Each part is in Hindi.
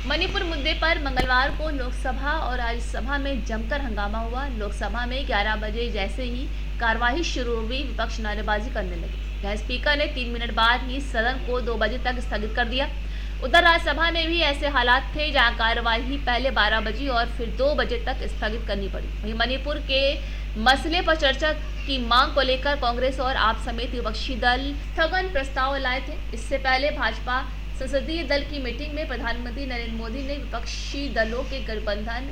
मणिपुर मुद्दे पर मंगलवार को लोकसभा और राज्यसभा में जमकर हंगामा हुआ। लोकसभा में 11 बजे जैसे ही कार्यवाही शुरू हुई, विपक्ष नारेबाजी करने लगे। जहां स्पीकर ने 3 मिनट बाद ही सदन को 2 बजे तक स्थगित कर दिया। उधर राज्यसभा में भी ऐसे हालात थे, जहां कार्यवाही पहले 12 बजे और फिर 2 बजे तक स्थगित करनी पड़ी। वहीं मणिपुर के मसले पर चर्चा की मांग को लेकर कांग्रेस और आप समेत विपक्षी दल स्थगन प्रस्ताव लाए थे। इससे पहले भाजपा संसदीय दल की मीटिंग में प्रधानमंत्री नरेंद्र मोदी ने विपक्षी दलों के गठबंधन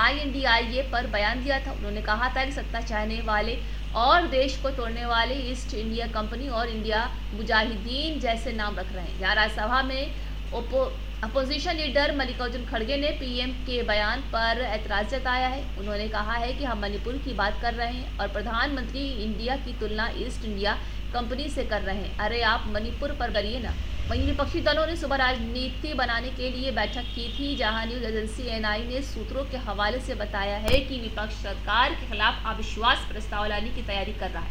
INDIA पर बयान दिया था। उन्होंने कहा था कि सत्ता चाहने वाले और देश को तोड़ने वाले ईस्ट इंडिया कंपनी और इंडिया मुजाहिदीन जैसे नाम रख रहे हैं। यहाँ राज्यसभा में अपोजिशन लीडर मल्लिकार्जुन खड़गे ने PM के बयान पर ऐतराज जताया है। उन्होंने कहा है कि हम मणिपुर की बात कर रहे हैं और प्रधानमंत्री इंडिया की तुलना ईस्ट इंडिया कंपनी से कर रहे हैं। अरे आप मणिपुर पर करिए ना। वहीं विपक्षी दलों ने सुबह राजनीति बनाने के लिए बैठक की थी, जहां न्यूज एजेंसी NI ने सूत्रों के हवाले से बताया है कि विपक्ष सरकार के खिलाफ अविश्वास प्रस्ताव लाने की तैयारी कर रहा है।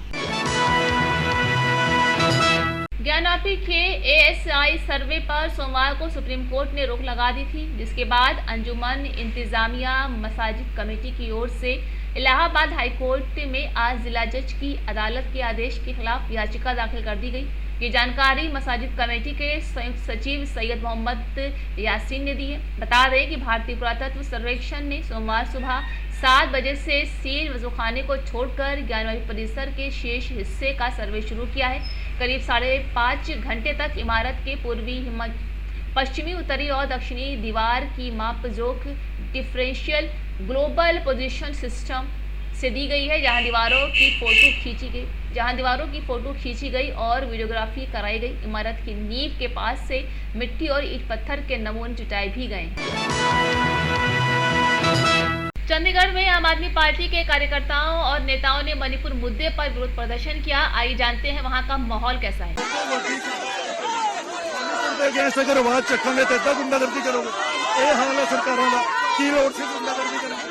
ज्ञानवापी के ASI सर्वे पर सोमवार को सुप्रीम कोर्ट ने रोक लगा दी थी, जिसके बाद अंजुमन इंतजामिया मसाजिद कमेटी की ओर से इलाहाबाद हाईकोर्ट में आज जिला जज की अदालत के आदेश के खिलाफ याचिका दाखिल कर दी गई। ये जानकारी मसाजिद कमेटी के संयुक्त सचिव सैयद मोहम्मद यासीन ने दी है। बता दें कि भारतीय पुरातत्व सर्वेक्षण ने सोमवार सुबह 7 बजे से सील वजूखाने को छोड़कर ज्ञानवापी परिसर के शेष हिस्से का सर्वे शुरू किया है। करीब 5.5 घंटे तक इमारत के पूर्वी, पश्चिमी, उत्तरी और दक्षिणी दीवार की मापजोख डिफरेंशियल ग्लोबल पोजीशन सिस्टम से दी गई है, जहां दीवारों की फोटो खींची गई और वीडियोग्राफी कराई गई। इमारत की नींव के पास से मिट्टी और ईंट पत्थर के नमूने जुटाए भी गए। चंडीगढ़ में आम आदमी पार्टी के कार्यकर्ताओं और नेताओं ने मणिपुर मुद्दे पर विरोध प्रदर्शन किया। आइए जानते हैं वहां का माहौल कैसा है। ਚੱਕਾਂਗੇ ਤੇ ਇਦਾਂ ਗੁੰਡਾਗਰਦੀ ਕਰੋਗੇ। ਇਹ ਹਾਲ ਹੈ ਸਰਕਾਰਾਂ ਦਾ, ਕਿਵੇਂ ਉੱਠ ਕੇ ਗੁੰਡਾਗਰਦੀ ਕਰਨਗੇ।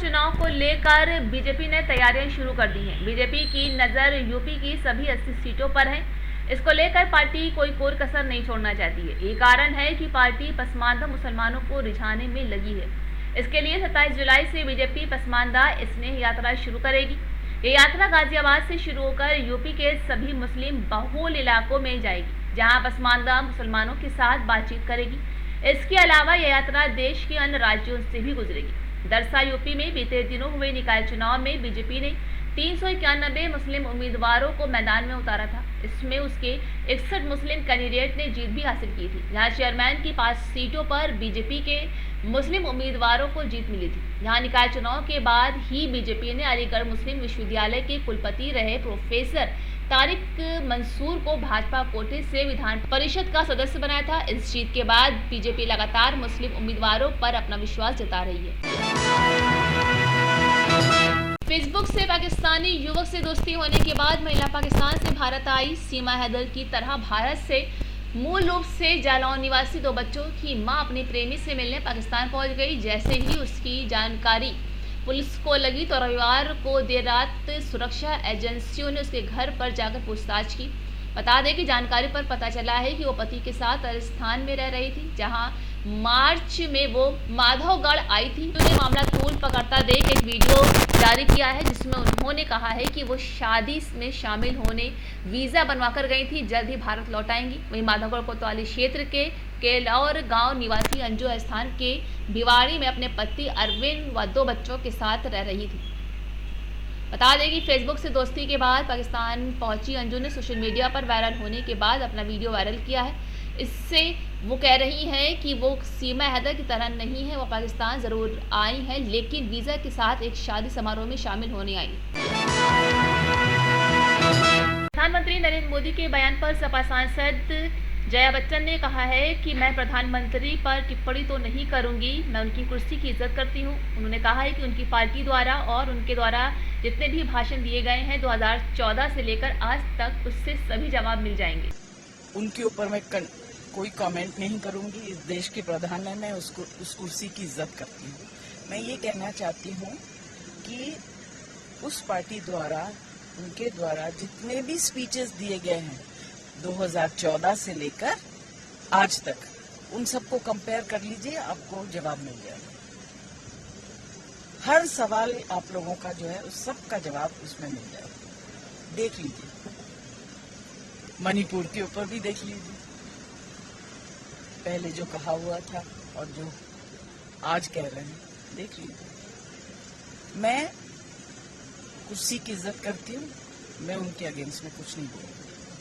चुनाव को लेकर बीजेपी ने तैयारियां शुरू कर दी हैं। बीजेपी की नज़र यूपी की सभी 80 सीटों पर है। इसको लेकर पार्टी कोई कसर नहीं छोड़ना चाहती है। ये कारण है कि पार्टी पसमानदा मुसलमानों को रिझाने में लगी है। इसके लिए 27 जुलाई से बीजेपी पसमानदा स्नेह यात्रा शुरू करेगी। ये यात्रा गाजियाबाद से शुरू होकर यूपी के सभी मुस्लिम बहुल इलाकों में जाएगी, जहाँ पसमानदा मुसलमानों के साथ बातचीत करेगी। इसके अलावा यह यात्रा देश के अन्य राज्यों से भी गुजरेगी। दरअसल यूपी में बीते दिनों हुए निकाय चुनाव में बीजेपी ने 391 मुस्लिम उम्मीदवारों को मैदान में उतारा था। इसमें उसके 61 मुस्लिम कैंडिडेट ने जीत भी हासिल की थी। यहाँ चेयरमैन की 5 सीटों पर बीजेपी के मुस्लिम उम्मीदवारों को जीत मिली थी। यहाँ निकाय चुनाव के बाद ही बीजेपी ने अलीगढ़ मुस्लिम विश्वविद्यालय के कुलपति रहे प्रोफेसर तारिक मंसूर को भाजपा कोटे से विधान परिषद का सदस्य बनाया था। इस जीत के बाद बीजेपी लगातार मुस्लिम उम्मीदवारों पर अपना विश्वास जता रही है। फेसबुक से पाकिस्तानी युवक से दोस्ती होने के बाद महिला पाकिस्तान से भारत आई। सीमा हैदर की तरह भारत से मूल रूप से जालौन निवासी 2 बच्चों की मां अपने प्रेमी से मिलने पाकिस्तान पहुंच गई। जैसे ही उसकी जानकारी पुलिस को लगी तो रविवार को देर रात सुरक्षा एजेंसियों ने उसके घर पर जाकर पूछताछ की। बता दें कि जानकारी पर पता चला है कि वो पति के साथ राजस्थान में रह रही थी, जहां मार्च में वो माधवगढ़ आई थी। उन्होंने मामला तूल पकड़ता देख एक वीडियो जारी किया है, जिसमें उन्होंने कहा है कि वो शादी में शामिल होने वीज़ा बनवाकर गई थी, जल्द ही भारत लौट आएंगी। वहीं माधवगढ़ कोतवाली क्षेत्र के केलौर गांव निवासी अंजू स्थान के भिवाड़ी में अपने पति अरविंद व 2 बच्चों के साथ रह रही थी। बता दें कि फेसबुक से दोस्ती के बाद पाकिस्तान पहुंची अंजू ने सोशल मीडिया पर वायरल होने के बाद अपना वीडियो वायरल किया है। इससे वो कह रही हैं कि वो सीमा हैदर की तरह नहीं है, वो पाकिस्तान ज़रूर आई हैं लेकिन वीज़ा के साथ एक शादी समारोह में शामिल होने आई। प्रधानमंत्री नरेंद्र मोदी के बयान पर सपा सांसद जया बच्चन ने कहा है कि मैं प्रधानमंत्री पर टिप्पणी तो नहीं करूंगी, मैं उनकी कुर्सी की इज्जत करती हूं। उन्होंने कहा है कि उनकी पार्टी द्वारा और उनके द्वारा जितने भी भाषण दिए गए हैं 2014 से लेकर आज तक, उससे सभी जवाब मिल जाएंगे। उनके ऊपर मैं कोई कमेंट नहीं करूंगी। इस देश के प्रधान है, मैं उस कुर्सी की इज्जत करती हूँ। मैं ये कहना चाहती हूँ कि उस पार्टी द्वारा, उनके द्वारा जितने भी स्पीचेस दिए गए हैं 2014 से लेकर आज तक, उन सबको कंपेयर कर लीजिए, आपको जवाब मिल जाएगा। हर सवाल आप लोगों का जो है उस सब का जवाब उसमें मिल जाएगा। देख लीजिए, मणिपुर के ऊपर भी देख लीजिए, पहले जो कहा हुआ था और जो आज कह रहे हैं, देख लीजिए। मैं कुर्सी की इज्जत करती हूँ, मैं उनके अगेंस्ट में कुछ नहीं बोलूँगी।